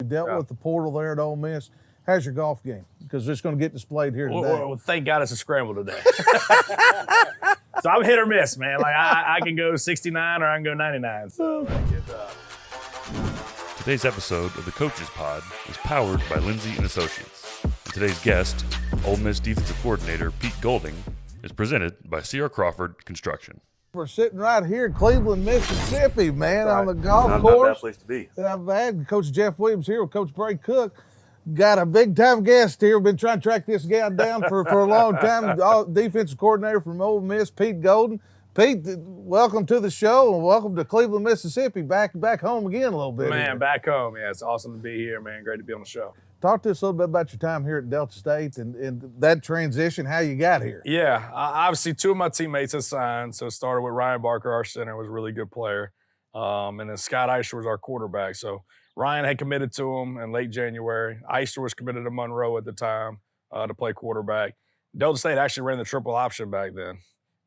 dealt with the portal there at Ole Miss. How's your golf game? Because it's going to get displayed here today. Well, thank God it's a scramble today. So I'm hit or miss, man. Like I can go 69 or I can go 99. So Today's episode of the CoachesPod is powered by Lindsey and Associates. And today's guest, Ole Miss defensive coordinator Pete Golding, is presented by C.R. Crawford Construction. We're sitting right here in Cleveland, Mississippi, man, on the golf Not course. a bad place to be. And I've had Coach Jeff Williams here with Coach Bray Cook. Got a big-time guest here. Been trying to track this guy down for a long time. Defensive coordinator from Ole Miss, Pete Golding. Pete, welcome to the show and welcome to Cleveland, Mississippi. Back home again a little bit. man, here. back home. Yeah, it's awesome to be here, man. Great to be on the show. Talk to us a little bit about your time here at Delta State and that transition, how you got here. Yeah, obviously two of my teammates have signed. So it started with Ryan Barker, our center, was a really good player. And then Scott Eisler was our quarterback. So Ryan had committed to him in late January. Eisler was committed to Monroe at the time to play quarterback. Delta State actually ran the triple option back then.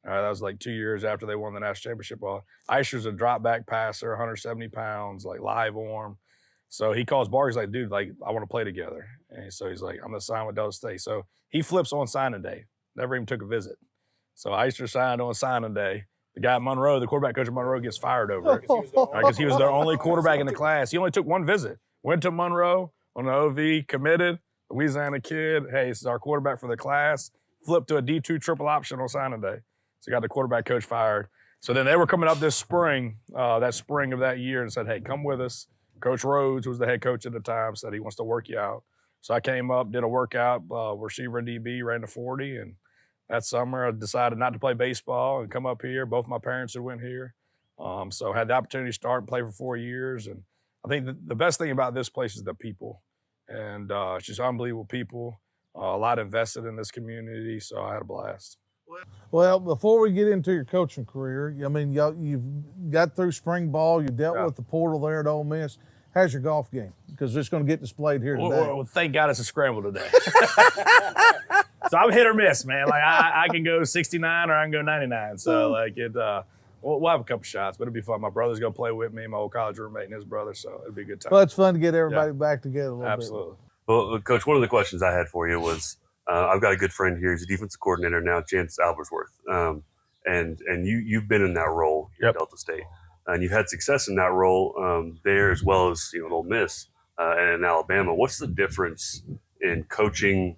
That was like 2 years after they won the national championship. Eisler's a drop back passer, 170 pounds, like live arm. So he calls Barker, he's like, dude, like, I want to play together. And so he's like, I'm going to sign with Delta State. So he flips on signing day. Never even took a visit. So Eisler signed on signing day. The guy at Monroe, the quarterback coach at Monroe, gets fired over it because he was their only quarterback in the class. He only took one visit. Went to Monroe on the OV, committed, Louisiana kid. Hey, this is our quarterback for the class. Flipped to a D2 triple option on signing day. So got the quarterback coach fired. So then they were coming up this spring, that spring of that year, and said, hey, come with us. Coach Rhodes, who was the head coach at the time, said he wants to work you out. So I came up, did a workout, receiver and DB, ran the 40, and that summer I decided not to play baseball and come up here. Both my parents had went here. So I had the opportunity to start and play for 4 years. And I think the best thing about this place is the people. And it's just unbelievable people, a lot invested in this community, so I had a blast. Well, before we get into your coaching career, I mean, you've got through spring ball. You dealt with the portal there at Ole Miss. How's your golf game? Because it's going to get displayed here today. Well, thank God it's a scramble today. So I'm hit or miss, man. Like I can go 69 or I can go 99. So like we'll have a couple shots, but it'll be fun. My brother's gonna play with me, my old college roommate and his brother. So it'll be a good time. Well, it's fun to get everybody back together a little Absolutely. bit. Well, Coach, one of the questions I had for you was, I've got a good friend here. He's a defensive coordinator now, Chance Albersworth. And you've been in that role here at Delta State. And you've had success in that role there as well as at Ole Miss and in Alabama. What's the difference in coaching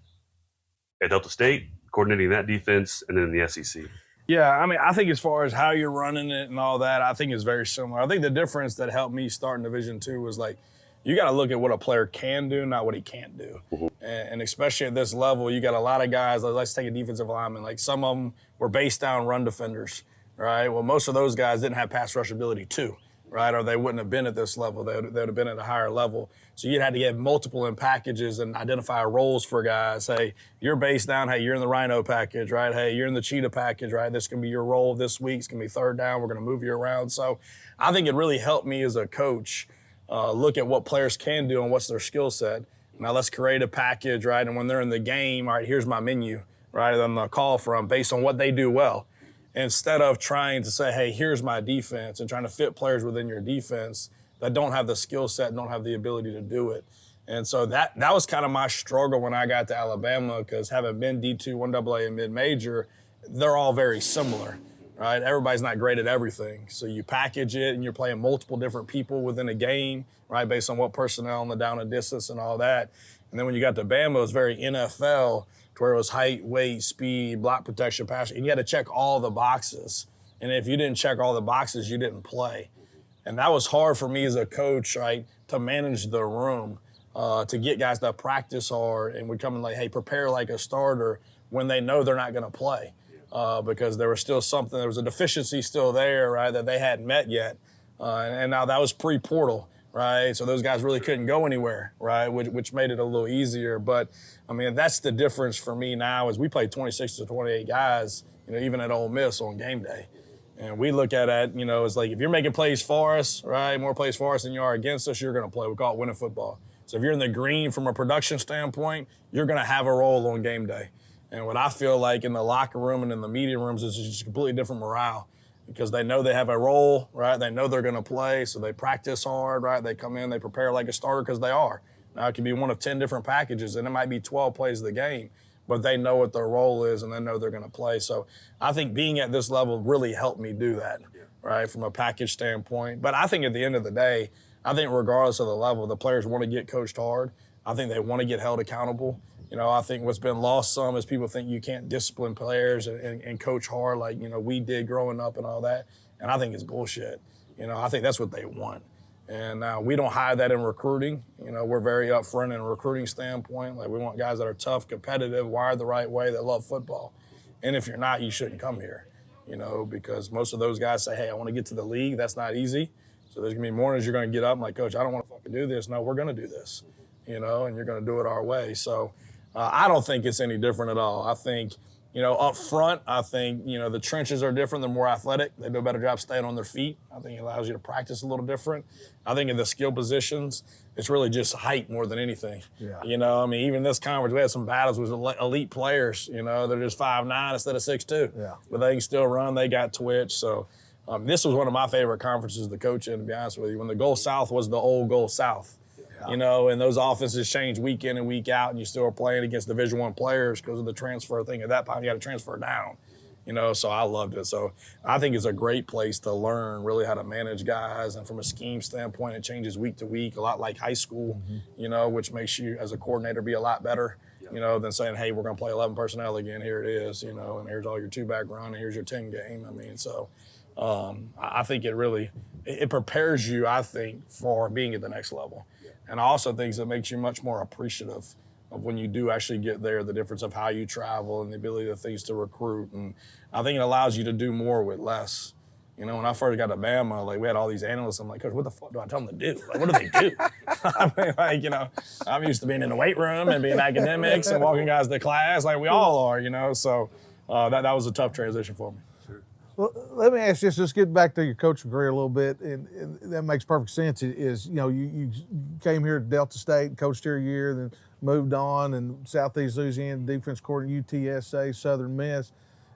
at Delta State, coordinating that defense, and then in the SEC? Yeah, I mean, I think as far as how you're running it and all that, I think it's very similar. I think the difference that helped me start in Division II was like, you got to look at what a player can do, not what he can't do. Mm-hmm. And especially at this level, you got a lot of guys, let's take a defensive lineman, like some of them were based down run defenders, right? Well, most of those guys didn't have pass rush ability too, right? Or they wouldn't have been at this level. They would have been at a higher level. So you'd have to get multiple in packages and identify roles for guys. Hey, you're based down. Hey, you're in the Rhino package, right? Hey, you're in the Cheetah package, right? This can be your role this week. It's going to be third down. We're going to move you around. So I think it really helped me as a coach look at what players can do and what's their skill set. Now let's create a package, right? And when they're in the game, all right, here's my menu, right? I'm going to call from based on what they do well. Instead of trying to say, hey, here's my defense and trying to fit players within your defense that don't have the skill set and don't have the ability to do it. And so that was kind of my struggle when I got to Alabama, because having been D2, 1AA, and mid-major, they're all very similar, right? Everybody's not great at everything. So you package it and you're playing multiple different people within a game, right, based on what personnel and the down and distance and all that. And then when you got to Bama, it was very NFL, to where it was height, weight, speed, block protection, pass, and you had to check all the boxes. And if you didn't check all the boxes, you didn't play. And that was hard for me as a coach, right, to manage the room, to get guys to practice hard and would come and like, hey, prepare like a starter when they know they're not going to play. Because there was still something, there was a deficiency still there, right, that they hadn't met yet. And now that was pre-portal, right? So those guys really couldn't go anywhere, right, which made it a little easier. But, I mean, that's the difference for me now is we play 26 to 28 guys, even at Ole Miss on game day. And we look at it, it's like if you're making plays for us, right, more plays for us than you are against us, you're going to play. We call it winning football. So if you're in the green from a production standpoint, you're going to have a role on game day. And what I feel like in the locker room and in the media rooms is just a completely different morale, because they know they have a role, right? They know they're going to play, so they practice hard, right? They come in, they prepare like a starter because they are. Now, it can be one of 10 different packages, and it might be 12 plays of the game, but they know what their role is, and they know they're going to play. So I think being at this level really helped me do that, right, from a package standpoint. But I think at the end of the day, I think regardless of the level, the players want to get coached hard. I think they want to get held accountable. You know, I think what's been lost some is people think you can't discipline players and coach hard like, you know, we did growing up and all that. And I think it's bullshit. You know, I think that's what they want. And we don't hide that in recruiting. You know, we're very upfront in a recruiting standpoint. Like, we want guys that are tough, competitive, wired the right way, that love football. And if you're not, you shouldn't come here, you know, because most of those guys say, hey, I want to get to the league. That's not easy. So there's going to be mornings you're going to get up and like, Coach, I don't want to fucking do this. No, we're going to do this, you know, and you're going to do it our way. So I don't think it's any different at all. I think, you know, up front, I think, you know, the trenches are different. They're more athletic. They do a better job staying on their feet. I think it allows you to practice a little different. I think in the skill positions, it's really just height more than anything. Yeah. You know, I mean, even this conference, we had some battles with elite players. You know, they're just 5'9" instead of 6'2". Yeah. But they can still run. They got twitch. So this was one of my favorite conferences to coach in, to be honest with you, when the Gold South was the old Gold South. You know, and those offenses change week in and week out, and you still are playing against Division I players because of the transfer thing. At that time, you got to transfer down, you know, so I loved it. So I think it's a great place to learn really how to manage guys. And from a scheme standpoint, it changes week to week, a lot like high school, you know, which makes you as a coordinator be a lot better, you know, than saying, hey, we're going to play 11 personnel again. Here it is, you know, and here's all your 2-back run, and here's your 10 game. I mean, so I think it prepares you, I think, for being at the next level. And I also think it makes you much more appreciative of when you do actually get there, the difference of how you travel and the ability of things to recruit. And I think it allows you to do more with less. You know, when I first got to Bama, like, we had all these analysts. I'm like, Coach, what the fuck do I tell them to do? Like, what do they do? I mean, like, you know, I'm used to being in the weight room and being academics and walking guys to class like we all are, you know. So that was a tough transition for me. Well, let me ask you this. Let's get back to your coaching career a little bit, and that makes perfect sense. Is, you know, you came here to Delta State, coached here a year, then moved on, and Southeast Louisiana defense coordinator, UTSA, Southern Miss,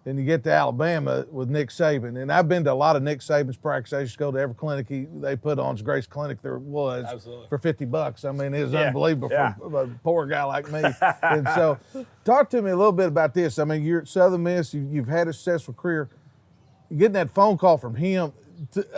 and you get to Alabama with Nick Saban. And I've been to a lot of Nick Saban's practice. I used to go to every clinic they put on. It's the greatest clinic there was. Absolutely. For $50. I mean, it was unbelievable for a poor guy like me. And so, talk to me a little bit about this. I mean, you're at Southern Miss. You've had a successful career. Getting that phone call from him,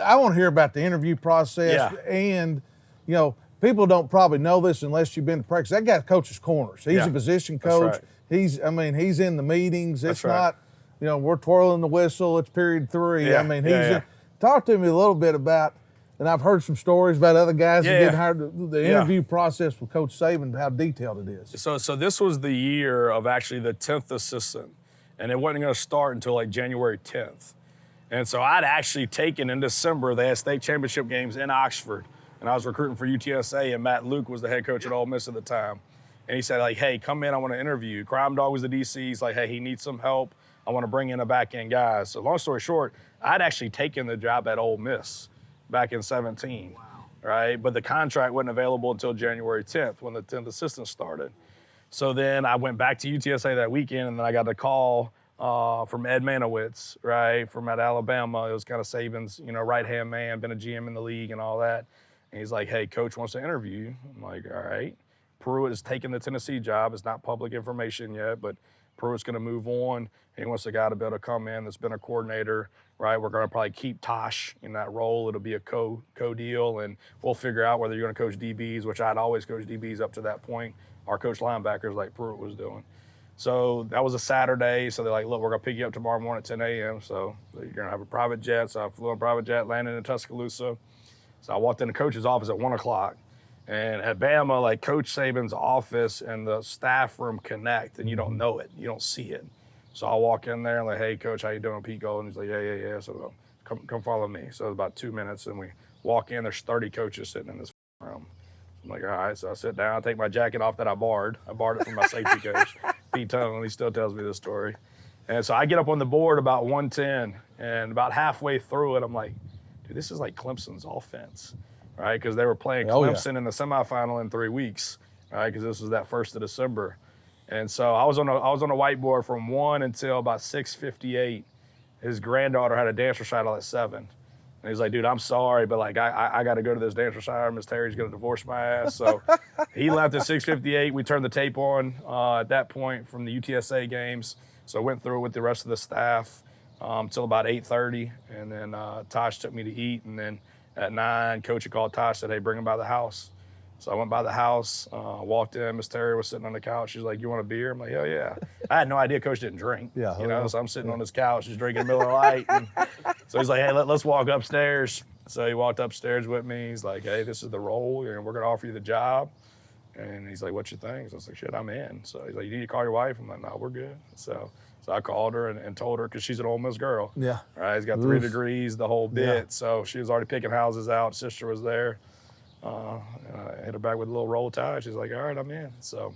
I want to hear about the interview process. And, you know, people don't probably know this unless you've been to practice. That guy coaches corners. He's a position coach. That's right. He's in the meetings. It's not, you know, we're twirling the whistle. It's period 3. Yeah. I mean, talk to me a little bit about, and I've heard some stories about other guys that get hired, the interview process with Coach Saban, how detailed it is. So this was the year of actually the 10th assistant, and it wasn't going to start until like January 10th. And so I'd actually taken in December, they had state championship games in Oxford, and I was recruiting for UTSA, and Matt Luke was the head coach at Ole Miss at the time. And he said, like, hey, come in, I want to interview you. Crime Dog was the DC. He's like, hey, he needs some help. I want to bring in a back-end guy. So long story short, I'd actually taken the job at Ole Miss back in 17, right? But the contract wasn't available until January 10th when the 10th assistant started. So then I went back to UTSA that weekend, and then I got a call from Ed Manowitz, right, from at Alabama. It was kind of Saban's, you know, right-hand man, been a GM in the league and all that. And he's like, hey, Coach wants to interview you. I'm like, all right. Pruitt is taking the Tennessee job. It's not public information yet, but Pruitt's going to move on. He wants a guy to be able to come in that's been a coordinator, right? We're going to probably keep Tosh in that role. It'll be a co-deal, and we'll figure out whether you're going to coach DBs, which I'd always coached DBs up to that point, or coach linebackers like Pruitt was doing. So that was a Saturday. So they're like, look, we're going to pick you up tomorrow morning at 10 a.m. So you're going to have a private jet. So I flew on a private jet, landed in Tuscaloosa. So I walked in the coach's office at 1 o'clock. And at Bama, like, Coach Saban's office and the staff room connect, and you don't know it. You don't see it. So I walk in there and like, hey, Coach, how you doing, Pete Gold? And he's like, yeah. So come follow me. So it was about 2 minutes, and we walk in. There's 30 coaches sitting in this room. I'm like, all right. So I sit down, I take my jacket off that I borrowed. I borrowed it from my safety coach, Pete Tone. He still tells me this story. And so I get up on the board about 110, and about halfway through it, I'm like, dude, this is like Clemson's offense, right? Because they were playing Clemson in the semifinal in 3 weeks, right? Because this was that 1st of December. And so I was on a whiteboard from 1 until about 6:58. His granddaughter had a dance recital at 7. And he's like, dude, I'm sorry, but like I got to go to this dance recital. Miss Terry's going to divorce my ass. So he left at 6:58. We turned the tape on at that point from the UTSA games. So I went through it with the rest of the staff till about 8:30. And then Tosh took me to eat. And then at 9, Coach had called Tosh, said, hey, bring him by the house. So I went by the house, walked in. Miss Terry was sitting on the couch. She's like, you want a beer? I'm like, hell yeah. I had no idea Coach didn't drink. Yeah, So I'm sitting on his couch just drinking Miller Lite. And so he's like, hey, let's walk upstairs. So he walked upstairs with me. He's like, hey, this is the role. We're going to offer you the job. And he's like, what you think? So I was like, shit, I'm in. So he's like, you need to call your wife? I'm like, no, we're good. So I called her and told her, because she's an Ole Miss girl. Yeah. Right. He's got 3 degrees, the whole bit. Yeah. So she was already picking houses out. Sister was there. And I hit her back with a little roll tide. She's like, all right, I'm in. So,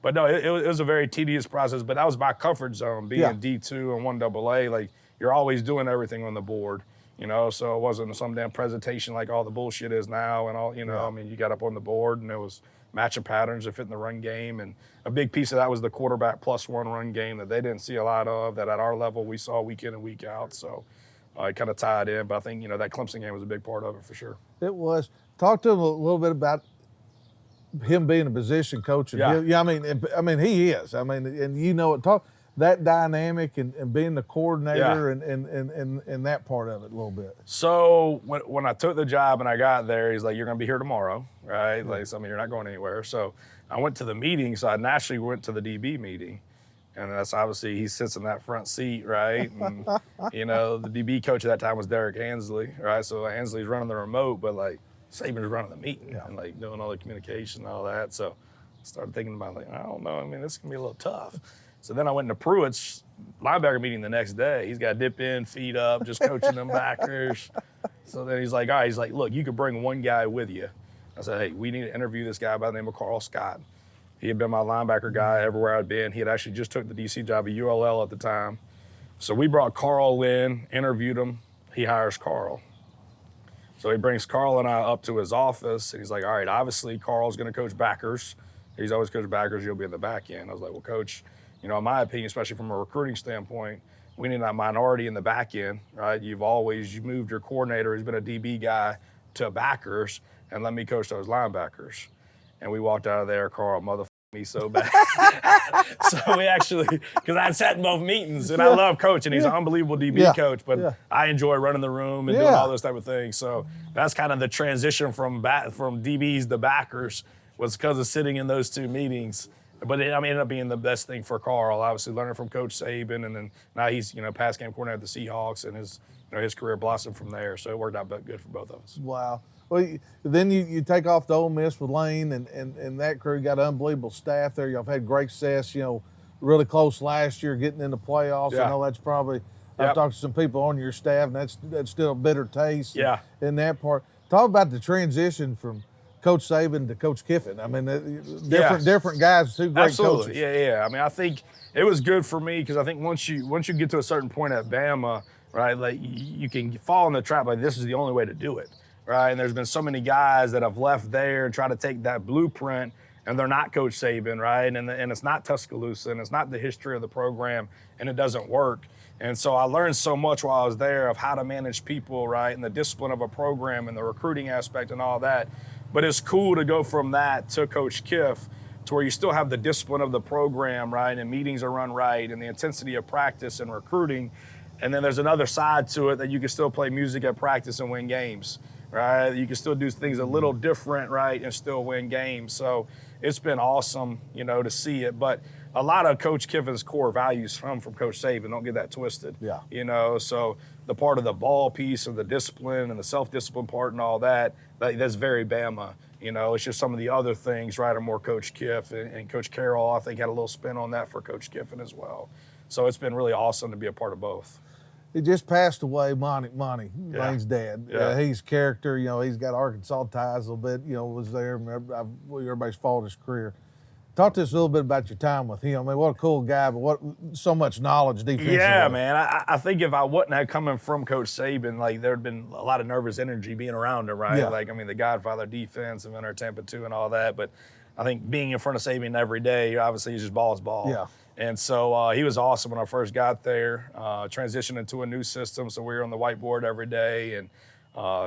but no, it was a very tedious process, but that was my comfort zone, being D2 and 1AA. Like, you're always doing everything on the board, so it wasn't some damn presentation like all the bullshit is now and all, I mean, you got up on the board and it was matching patterns that fit in the run game. And a big piece of that was the quarterback +1 run game that they didn't see a lot of, that at our level we saw week in and week out. So it kind of tied in, but I think, that Clemson game was a big part of it for sure. It was. Talk to him a little bit about him being a position coach. And I mean, he is. I mean, and talk that dynamic and being the coordinator and that part of it a little bit. So when I took the job and I got there, he's like, you're going to be here tomorrow, right? Yeah. Like, you're not going anywhere. So I went to the meeting. So I naturally went to the DB meeting. And that's obviously, he sits in that front seat, right? And, the DB coach at that time was Derek Ansley, right? So Ansley's running the remote, but like, Saban's running the meeting and like doing all the communication and all that. So I started thinking about like, I don't know. I mean, this is gonna be a little tough. So then I went into Pruitt's linebacker meeting the next day. He's got to dip in, feet up, just coaching them backers. So then he's like, all right, he's like, look, you could bring one guy with you. I said, hey, we need to interview this guy by the name of Carl Scott. He had been my linebacker guy everywhere I'd been. He had actually just took the DC job at ULL at the time. So we brought Carl in, interviewed him. He hires Carl. So he brings Carl and I up to his office, and he's like, all right, obviously Carl's going to coach backers. He's always coached backers. You'll be in the back end. I was like, well, Coach, in my opinion, especially from a recruiting standpoint, we need a minority in the back end, right? You moved your coordinator, who's been a DB guy, to backers, and let me coach those linebackers. And we walked out of there, Carl motherfucking me so bad. So we actually, because I'd sat in both meetings, and I love coaching. He's an unbelievable DB coach, but I enjoy running the room and doing all those type of things. So that's kind of the transition from DBs to backers, was because of sitting in those 2 meetings. But it ended up being the best thing for Carl, obviously learning from Coach Saban, and then now he's pass game coordinator at the Seahawks, and his career blossomed from there. So it worked out good for both of us. Wow. Well, then you take off to Ole Miss with Lane and that crew. Got an unbelievable staff there. Y'all have had great success, really close last year getting in the playoffs. Yeah. I know that's probably, I've talked to some people on your staff, and that's still a bitter taste in that part. Talk about the transition from Coach Saban to Coach Kiffin. I mean, different guys, 2 great Absolutely. coaches. Yeah. I mean, I think it was good for me, because I think once you get to a certain point at Bama, right, like you can fall in the trap, like this is the only way to do it, right? And there's been so many guys that have left there and try to take that blueprint, and they're not Coach Saban, right? And it's not Tuscaloosa, and it's not the history of the program, and it doesn't work. And so I learned so much while I was there of how to manage people, right, and the discipline of a program and the recruiting aspect and all that. But it's cool to go from that to Coach Kiff, to where you still have the discipline of the program, right, and meetings are run right, and the intensity of practice and recruiting. And then there's another side to it, that you can still play music at practice and win games, right? You can still do things a little different, right, and still win games. So it's been awesome, to see it. But a lot of Coach Kiffin's core values come from Coach Saban. Don't get that twisted. Yeah. So the part of the ball piece and the discipline and the self-discipline part and all that, that's very Bama. It's just some of the other things, right, are more Coach Kiff. And Coach Carroll, I think, had a little spin on that for Coach Kiffin as well. So it's been really awesome to be a part of both. He just passed away, Monty, Lane's dad. Yeah. He's character, he's got Arkansas ties a little bit, was there. Everybody's followed his career. Talk to us a little bit about your time with him. I mean, what a cool guy, but so much knowledge defensively. Yeah, man. I think if I wouldn't have coming from Coach Saban, like, there'd been a lot of nervous energy being around him, right? Yeah. Like, I mean, the Godfather defense and Winter Tampa 2 and all that. But I think being in front of Saban every day, obviously, he's just ball is ball. Yeah. And so he was awesome when I first got there, transitioned into a new system. So we were on the whiteboard every day. And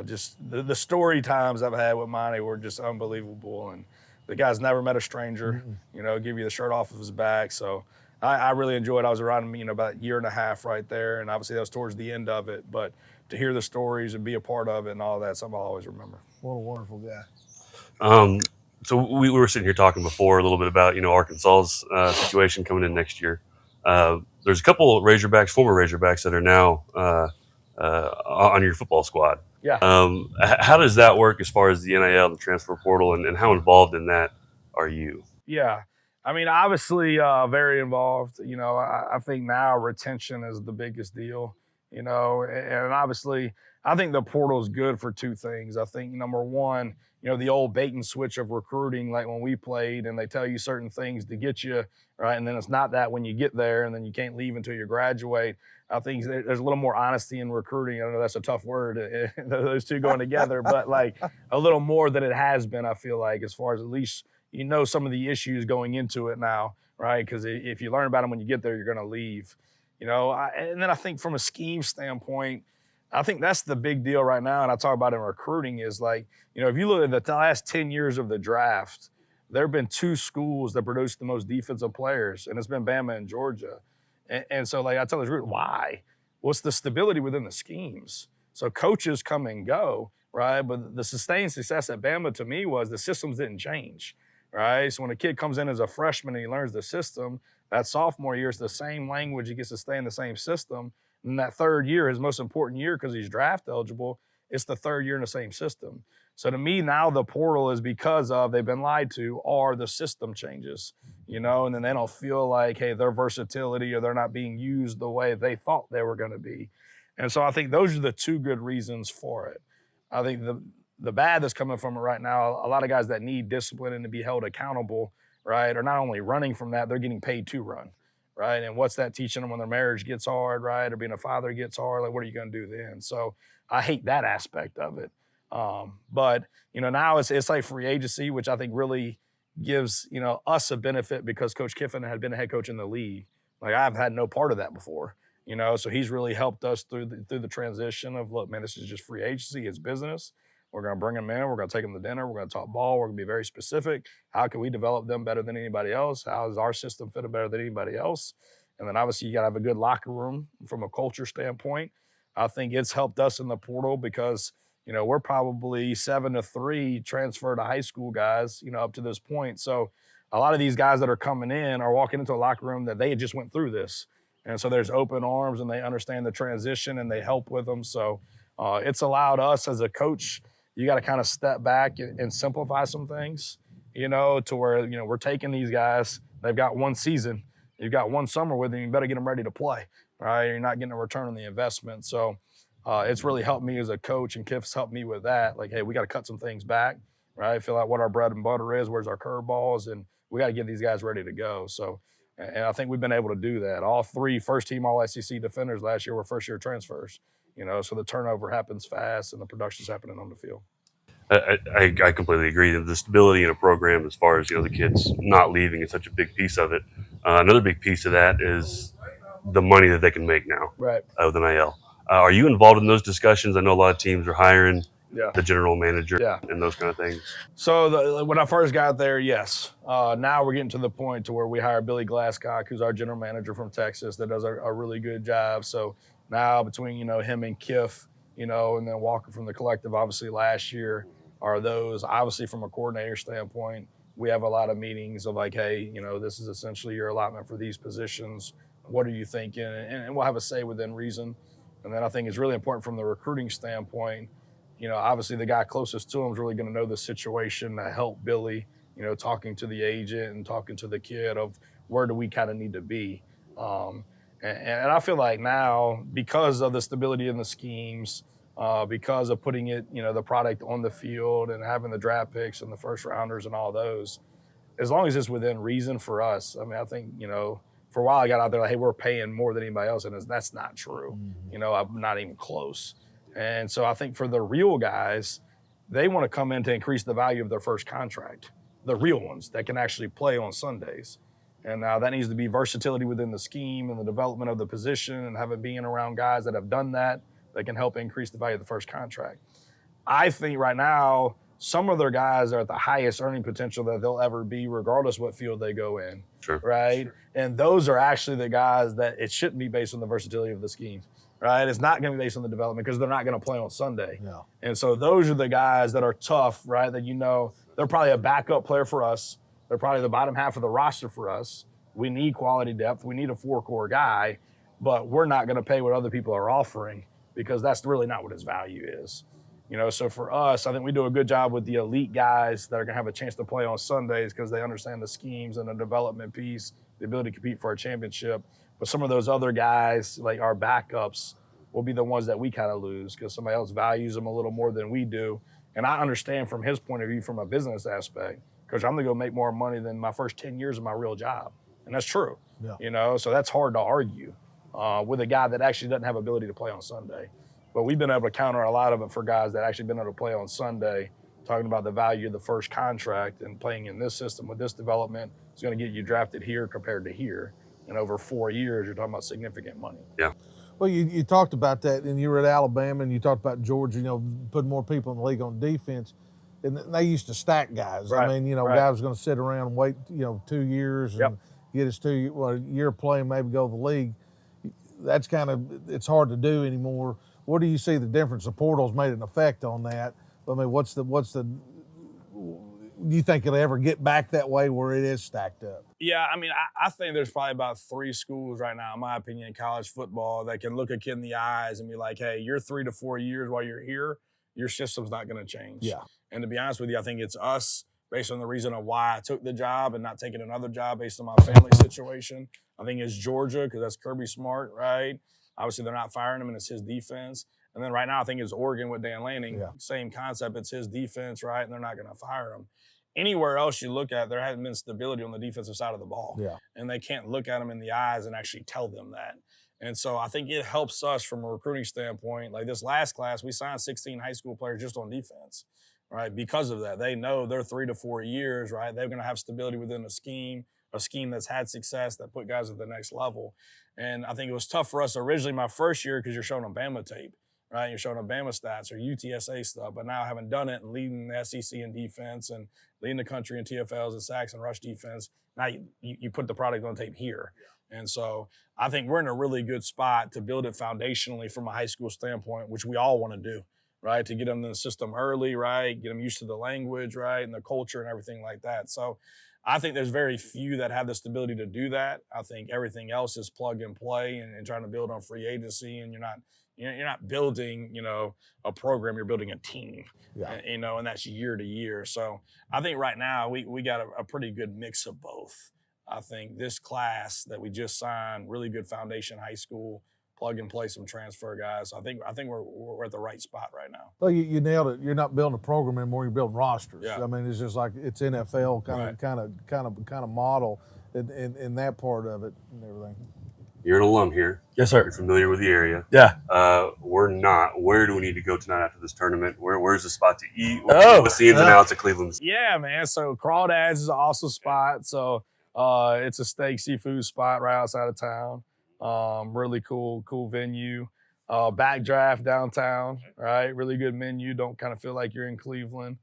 Just the story times I've had with Monty were just unbelievable. And the guy's never met a stranger, give you the shirt off of his back. So I really enjoyed it. I was around him, about a year and a half right there. And obviously that was towards the end of it. But to hear the stories and be a part of it and all that, something I'll always remember. What a wonderful guy. So we were sitting here talking before a little bit about, Arkansas's situation coming in next year. There's a couple of former Razorbacks that are now on your football squad. Yeah. How does that work as far as the NIL, the transfer portal, and how involved in that are you? Yeah. I mean, obviously, very involved. I think now retention is the biggest deal, and obviously, I think the portal is good for two things. I think, number one, the old bait and switch of recruiting, like when we played and they tell you certain things to get you, right? And then it's not that when you get there and then you can't leave until you graduate. I think there's a little more honesty in recruiting. I know that's a tough word, those two going together, but like a little more than it has been, I feel like, as far as at least some of the issues going into it now, right? Because if you learn about them when you get there, you're going to leave. And then I think from a scheme standpoint, I think that's the big deal right now, and I talk about it in recruiting, is like, if you look at the last 10 years of the draft, there have been two schools that produced the most defensive players, and it's been Bama and Georgia. And so, like, I tell this group, why? What's the stability within the schemes? So coaches come and go, right? But the sustained success at Bama to me was the systems didn't change, right? So when a kid comes in as a freshman and he learns the system, that sophomore year is the same language. He gets to stay in the same system. And that third year, his most important year because he's draft eligible, it's the third year in the same system. So to me, now the portal is because of they've been lied to or the system changes, and then they don't feel like, hey, their versatility or they're not being used the way they thought they were going to be. And so I think those are the two good reasons for it. I think the bad that's coming from it right now, a lot of guys that need discipline and to be held accountable, right, are not only running from that, they're getting paid to run. Right. And what's that teaching them when their marriage gets hard, right? Or being a father gets hard? Like, what are you going to do then? So I hate that aspect of it. But, now it's like free agency, which I think really gives, us a benefit because Coach Kiffin had been a head coach in the league. Like, I've had no part of that before, so he's really helped us through the transition of, look, man, this is just free agency. It's business. We're going to bring them in. We're going to take them to dinner. We're going to talk ball. We're going to be very specific. How can we develop them better than anybody else? How does our system fit better than anybody else? And then obviously you got to have a good locker room from a culture standpoint. I think it's helped us in the portal because, we're probably 7-3 transfer to high school guys, up to this point. So a lot of these guys that are coming in are walking into a locker room that they just went through this. And so there's open arms and they understand the transition and they help with them. So it's allowed us as a coach, you got to kind of step back and simplify some things, to where, we're taking these guys, they've got one season, you've got one summer with them, you better get them ready to play, right? You're not getting a return on the investment. So it's really helped me as a coach, and Kiff's helped me with that. Like, hey, we got to cut some things back, right? Feel out what our bread and butter is, where's our curveballs, and we got to get these guys ready to go. So, and I think we've been able to do that. All three first-team All-SEC defenders last year were first-year transfers. So the turnover happens fast and the production's happening on the field. I completely agree. The stability in a program, as far as the kids not leaving, is such a big piece of it. Another big piece of that is the money that they can make now, right, with NIL. Are you involved in those discussions? I know a lot of teams are hiring the general manager and those kind of things. So when I first got there, yes. Now we're getting to the point to where we hire Billy Glasscock, who's our general manager from Texas, that does a really good job. So now between him and Kiff, and then Walker from the collective, obviously last year, are those obviously from a coordinator standpoint. We have a lot of meetings of like, hey, this is essentially your allotment for these positions. What are you thinking? And we'll have a say within reason. And then I think it's really important from the recruiting standpoint. Obviously the guy closest to him is really going to know the situation to help Billy, talking to the agent and talking to the kid of where do we kind of need to be. And I feel like now, because of the stability in the schemes, because of putting it, the product on the field and having the draft picks and the first rounders and all those, as long as it's within reason for us. I mean, I think, for a while I got out there like, hey, we're paying more than anybody else. And that's not true. Mm-hmm. I'm not even close. And so I think for the real guys, they want to come in to increase the value of their first contract, the real ones that can actually play on Sundays. And now that needs to be versatility within the scheme and the development of the position and having being around guys that have done that can help increase the value of the first contract. I think right now, some of their guys are at the highest earning potential that they'll ever be, regardless what field they go in. Sure. Right? Sure. And those are actually the guys that it shouldn't be based on the versatility of the schemes. Right? It's not going to be based on the development because they're not going to play on Sunday. Yeah. And so those are the guys that are tough, right? That they're probably a backup player for us. They're probably the bottom half of the roster for us. We need quality depth. We need a 4-core guy, but we're not going to pay what other people are offering because that's really not what his value is. So for us, I think we do a good job with the elite guys that are going to have a chance to play on Sundays because they understand the schemes and the development piece, the ability to compete for a championship. But some of those other guys, like our backups, will be the ones that we kind of lose because somebody else values them a little more than we do. And I understand from his point of view, from a business aspect, because I'm going to go make more money than my first 10 years of my real job. And that's true. Yeah. So that's hard to argue with a guy that actually doesn't have ability to play on Sunday. But we've been able to counter a lot of it for guys that actually been able to play on Sunday, talking about the value of the first contract and playing in this system with this development is going to get you drafted here compared to here. And over 4 years, you're talking about significant money. Yeah. Well, you talked about that, and you were at Alabama, and you talked about Georgia, putting more people in the league on defense. And they used to stack guys. Right. I mean, right. guys was going to sit around and wait, 2 years and get his a year playing, maybe go to the league. That's it's hard to do anymore. What do you see the difference? The portal's made an effect on that. I mean, do you think it'll ever get back that way where it is stacked up? Yeah, I mean, I think there's probably about 3 schools right now, in my opinion, in college football that can look a kid in the eyes and be like, hey, you're 3 to 4 years while you're here, your system's not going to change. Yeah. And to be honest with you, I think it's us based on the reason of why I took the job and not taking another job based on my family situation. I think it's Georgia because that's Kirby Smart, right? Obviously, they're not firing him, and it's his defense. And then right now, I think it's Oregon with Dan Lanning. Yeah. Same concept. It's his defense, right? And they're not going to fire him. Anywhere else you look at, there hasn't been stability on the defensive side of the ball. Yeah. And they can't look at them in the eyes and actually tell them that. And so I think it helps us from a recruiting standpoint. Like this last class, we signed 16 high school players just on defense, right? Because of that. They know they're 3 to 4 years, right? They're going to have stability within a scheme that's had success, that put guys at the next level. And I think it was tough for us originally my first year because you're showing them Bama tape, right? You're showing them Bama stats or UTSA stuff. But now having done it and leading the SEC in defense and leading the country in TFLs and sacks and rush defense, now you put the product on tape here. And so I think we're in a really good spot to build it foundationally from a high school standpoint, which we all want to do, right? To get them in the system early, right? Get them used to the language, right? And the culture and everything like that. So I think there's very few that have the stability to do that. I think everything else is plug and play and trying to build on free agency, and you're not building, a program, you're building a team, and that's year to year. So I think right now we got a pretty good mix of both. I think this class that we just signed, really good foundation high school, plug and play some transfer guys. I think we're at the right spot right now. Well, you nailed it. You're not building a program anymore. You're building rosters. Yeah. I mean, it's just like it's NFL kind of model in that part of it and everything. You're an alum here. Yes, sir. You're familiar with the area. Yeah. We're not. Where do we need to go tonight after this tournament? Where's the spot to eat? What's the ins and outs of Cleveland? Yeah, man. So Crawdads is an awesome spot. So it's a steak seafood spot right outside of town. Really cool venue. Backdraft downtown, right? Really good menu. Don't kind of feel like you're in Cleveland.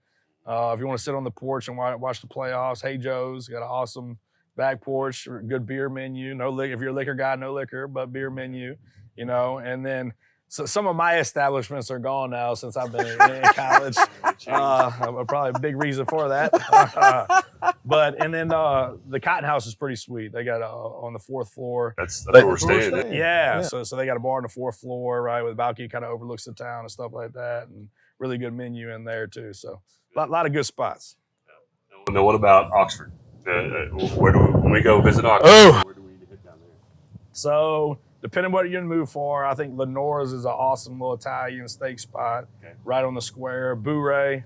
If you want to sit on the porch and watch the playoffs, Hey Joe's got an awesome back porch, good beer menu. No liquor. If you're a liquor guy, no liquor, but beer menu, And then so some of my establishments are gone now since I've been in college. Probably a big reason for that. And then the Cotton House is pretty sweet. They got on the 4th floor. That's where we're staying. Yeah. So they got a bar on the 4th floor, right, with a balcony kind of overlooks the town and stuff like that, and really good menu in there too. So a lot of good spots. Now, what about Oxford? When we go visit Oxford, where do we need to hit down there? So depending on what you're in the mood for, I think Lenore's is an awesome little Italian steak spot right on the square. Bourrée,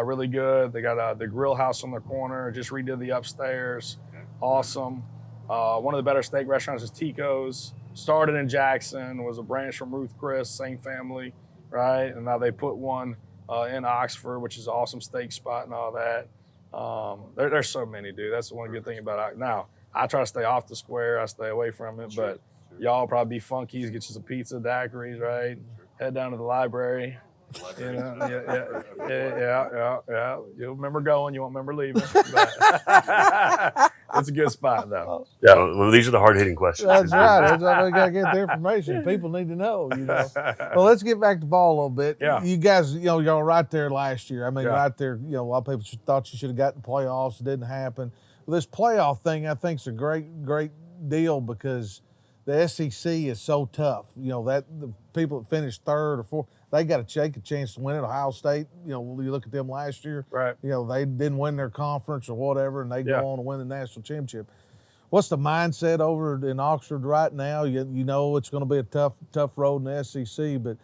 really good. They got the grill house on the corner. Just redid the upstairs. Awesome. One of the better steak restaurants is Tico's. Started in Jackson, was a branch from Ruth Chris, same family, right? And now they put one in Oxford, which is an awesome steak spot and all that. There's so many, dude. That's the one good thing about it. Now, I try to stay off the square. I stay away from it, but y'all probably be funkies, get you some pizza, daiquiris, right? Head down to the library. Yeah. You'll remember going, you won't remember leaving. But it's a good spot, though. Yeah. Well, these are the hard hitting questions. That's right. That's why we got to get the information. People need to know, Well, let's get back to ball a little bit. Yeah. You guys, y'all right there last year. I mean, Yeah. right there, a lot of people thought you should have gotten playoffs. It didn't happen. Well, this playoff thing, I think, is a great deal because the SEC is so tough. That the people that finished third or fourth, they got a chance to win it. Ohio State, you look at them last year. Right. They didn't win their conference or whatever, and they Yeah. go on to win the national championship. What's the mindset over in Oxford right now? You know it's going to be a tough road in the SEC, but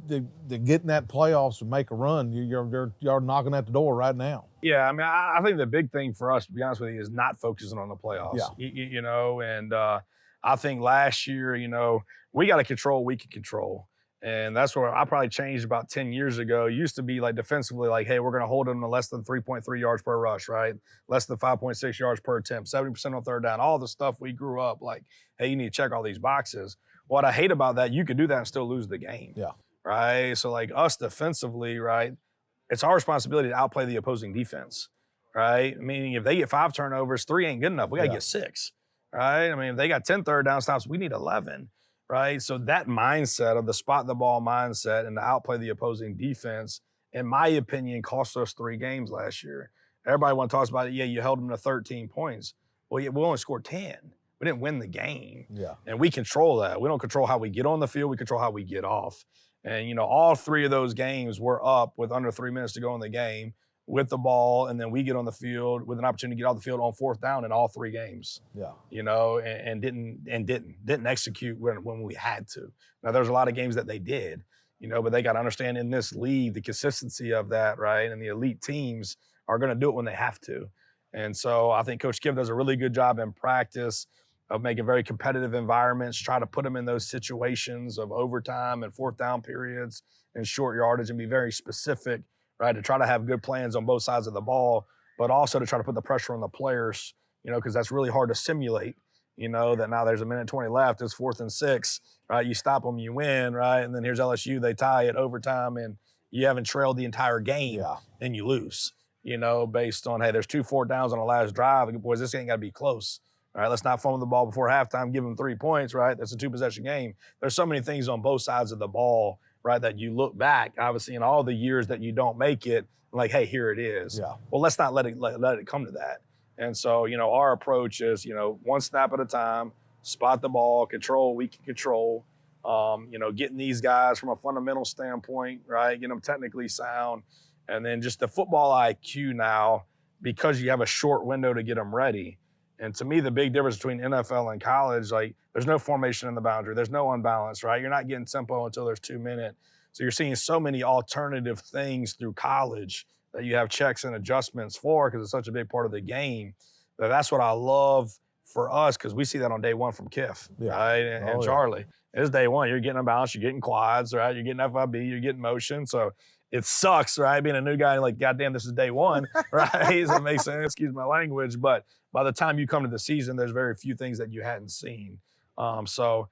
the getting that playoffs and make a run, you're knocking at the door right now. Yeah, I mean, I think the big thing for us, to be honest with you, is not focusing on the playoffs. Yeah. And I think last year, we got to control what we can control. And that's where I probably changed about 10 years ago. It used to be like defensively, like, hey, we're going to hold them to less than 3.3 yards per rush, right? Less than 5.6 yards per attempt, 70% on third down, all the stuff we grew up like, hey, you need to check all these boxes. What I hate about that, you could do that and still lose the game. Yeah. Right? So like us defensively, right, it's our responsibility to outplay the opposing defense, right? Meaning if they get 5 turnovers, 3 ain't good enough. We got to get 6, right? I mean, if they got 10 third down stops, we need 11. Right. So that mindset of the spot the ball mindset and to outplay the opposing defense, in my opinion, cost us 3 games last year. Everybody talks about it. Yeah, you held them to 13 points. Well, we only scored 10. We didn't win the game. Yeah. And we control that. We don't control how we get on the field. We control how we get off. And, all 3 of those games were up with under 3 minutes to go in the game with the ball, and then we get on the field with an opportunity to get off the field on 4th down in all 3 games. Yeah. And didn't execute when we had to. Now there's a lot of games that they did, but they got to understand in this league the consistency of that, right? And the elite teams are going to do it when they have to. And so I think Coach Kiff does a really good job in practice of making very competitive environments, try to put them in those situations of overtime and 4th down periods and short yardage and be very specific, right, to try to have good plans on both sides of the ball, but also to try to put the pressure on the players, because that's really hard to simulate, that now there's 1:20 left, it's 4th and 6, right? You stop them, you win, right? And then here's LSU, they tie it overtime, and you haven't trailed the entire game, and you lose, based on, hey, there's 2 4th downs on the last drive. Boys, this ain't got to be close. All right, let's not fumble the ball before halftime, give them 3 points, right? That's a 2-possession game. There's so many things on both sides of the ball, right, that you look back, obviously, in all the years that you don't make it, like, hey, here it is. Yeah. Well, let's not let it come to that. And so, our approach is, 1 snap at a time, spot the ball, control what we can control, getting these guys from a fundamental standpoint, right, getting them technically sound, and then just the football IQ now, because you have a short window to get them ready. And to me, the big difference between NFL and college, like, there's no formation in the boundary. There's no unbalance, right? You're not getting tempo until there's 2 minutes. So you're seeing so many alternative things through college that you have checks and adjustments for because it's such a big part of the game. That's what I love for us because we see that on day one from Kiff, right? And Charlie. It's day one. You're getting unbalanced. You're getting quads, right? You're getting FIB. You're getting motion. So it sucks, right? Being a new guy, like, goddamn, this is day one, right? So it makes sense. Excuse my language. But by the time you come to the season, there's very few things that you hadn't seen. So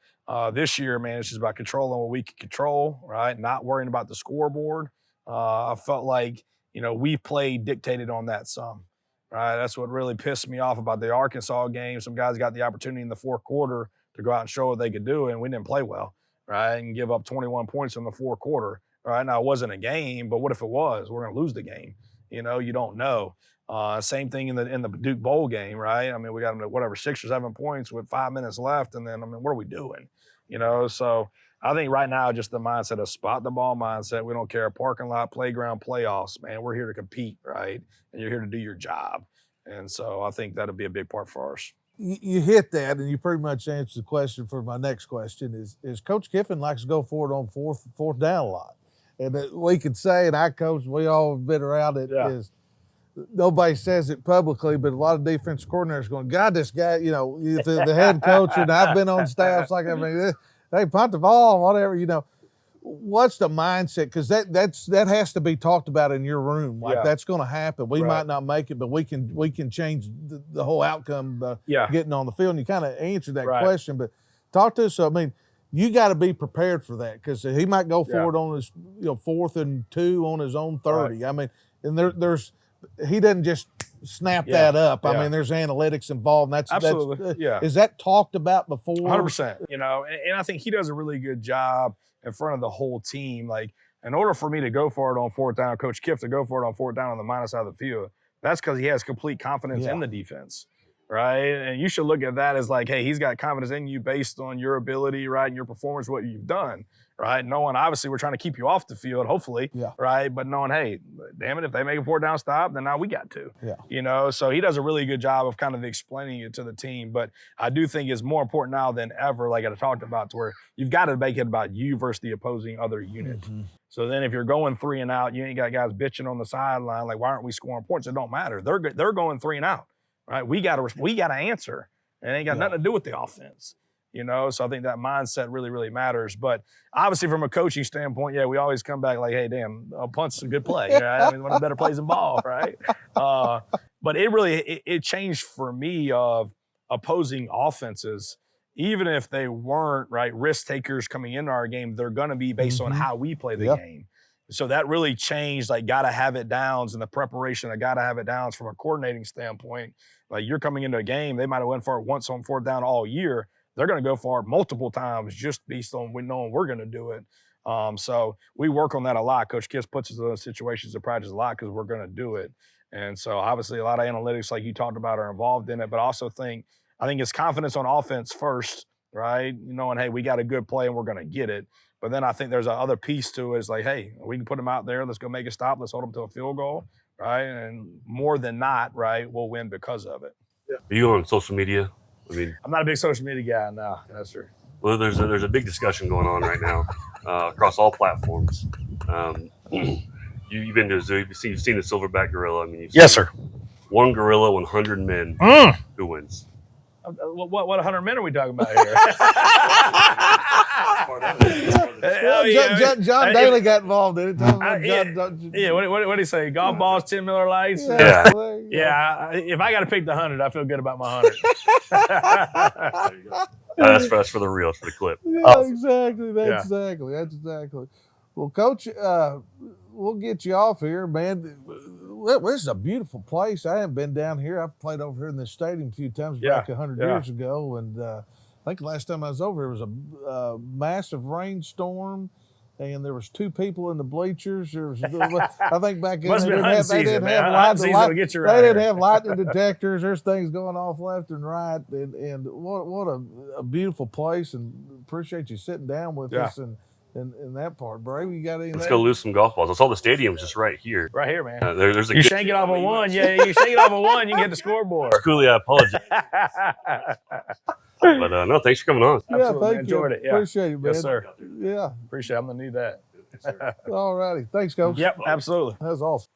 this year, man, it's just about controlling what we can control, right? Not worrying about the scoreboard. I felt like, we played dictated on that some, right? That's what really pissed me off about the Arkansas game. Some guys got the opportunity in the 4th quarter to go out and show what they could do, and we didn't play well, right? And give up 21 points in the 4th quarter. Right now, it wasn't a game, but what if it was? We're going to lose the game. You don't know. Same thing in the Duke Bowl game, right? I mean, we got them to 6 or 7 points with 5 minutes left, and then, what are we doing? So I think right now, just the mindset of spot the ball mindset. We don't care, parking lot, playground, playoffs, man. We're here to compete, right? And you're here to do your job. And so I think that'll be a big part for us. You hit that, and you pretty much answered the question for my next question. Is Coach Kiffin likes to go for it on fourth down a lot? And we could say, and I coach, we all have been around it, is nobody says it publicly, but a lot of defensive coordinators going, God, this guy, the head coach, and I've been on staffs like, they punt the ball, whatever, What's the mindset? Because that has to be talked about in your room. Like, that's going to happen. We might not make it, but we can change the whole outcome getting on the field. And you kind of answered that question, but talk to us. I mean, you got to be prepared for that because he might go forward on his 4th and 2 on his own 30. Right. I mean, and he doesn't just snap that up. I mean, there's analytics involved. And absolutely. Is that talked about before? 100%. And I think he does a really good job in front of the whole team. Like, in order for me to go for it on 4th down, Coach Kiff to go for it on 4th down on the minus side of the field, that's because he has complete confidence in the defense. Right. And you should look at that as like, hey, he's got confidence in you based on your ability, right, and your performance, what you've done, right? Knowing, obviously, we're trying to keep you off the field, hopefully, right? But knowing, hey, damn it, if they make a 4th down stop, then now we got to. Yeah. So he does a really good job of kind of explaining it to the team. But I do think it's more important now than ever, like I talked about, to where you've got to make it about you versus the opposing other unit. Mm-hmm. So then if you're going 3 and out, you ain't got guys bitching on the sideline, like, why aren't we scoring points? It don't matter. They're going 3 and out. Right, we got to answer. It ain't got nothing to do with the offense, So I think that mindset really, really matters. But obviously, from a coaching standpoint, we always come back like, hey, damn, a punt's a good play. Right? I mean, one of the better plays in ball, right? But it changed for me of opposing offenses. Even if they weren't risk takers coming into our game, they're going to be based on how we play the game. So that really changed, got to have it downs and the preparation. I got to have it downs from a coordinating standpoint. Like, you're coming into a game, they might have went for it once on 4th down all year. They're going to go for it multiple times just based on knowing we're going to do it. So we work on that a lot. Coach Kiss puts us in those situations of practice a lot because we're going to do it. And so obviously a lot of analytics, like you talked about, are involved in it. But I think it's confidence on offense first, right? Knowing, hey, we got a good play and we're going to get it. But then I think there's another piece to it. It's like, hey, we can put them out there. Let's go make a stop. Let's hold them to a field goal, right? And more than not, right, we'll win because of it. Yeah. Are you on social media? I mean, I'm not a big social media guy, no. That's true. Well, there's a big discussion going on right now across all platforms. You've been to a zoo. You've seen the silverback gorilla. I mean, yes, sir. One gorilla, 100 men. Who wins? What 100 men are we talking about here? John Daly got involved in it. What did he say? Golf balls, 10 Miller Lights? Yeah. If I got to pick the 100, I feel good about my 100. That's for the reels, for the clip. Yeah, exactly. That's exactly. Well, Coach, we'll get you off here, man. Well, this is a beautiful place. I haven't been down here. I've played over here in this stadium a few times back 100 years ago. And I think the last time I was over here was a massive rainstorm, and there was 2 people in the bleachers. There was, I think back then they didn't have lightning detectors. There's things going off left and right. And what a beautiful place. And appreciate you sitting down with us and in that part. Brave, you got anything? Let's go lose some golf balls. I saw the stadium's just right here. Right here, man. There's you shank it off of one. Yeah, you shank it off of one, you can hit the scoreboard. Coolly, I apologize. But no, thanks for coming on. Absolutely, man. Enjoyed it. Yeah. Appreciate it, man. Yes, sir. Yeah. Appreciate it. I'm going to need that. All righty. Thanks, Coach. Yep, absolutely. That was awesome.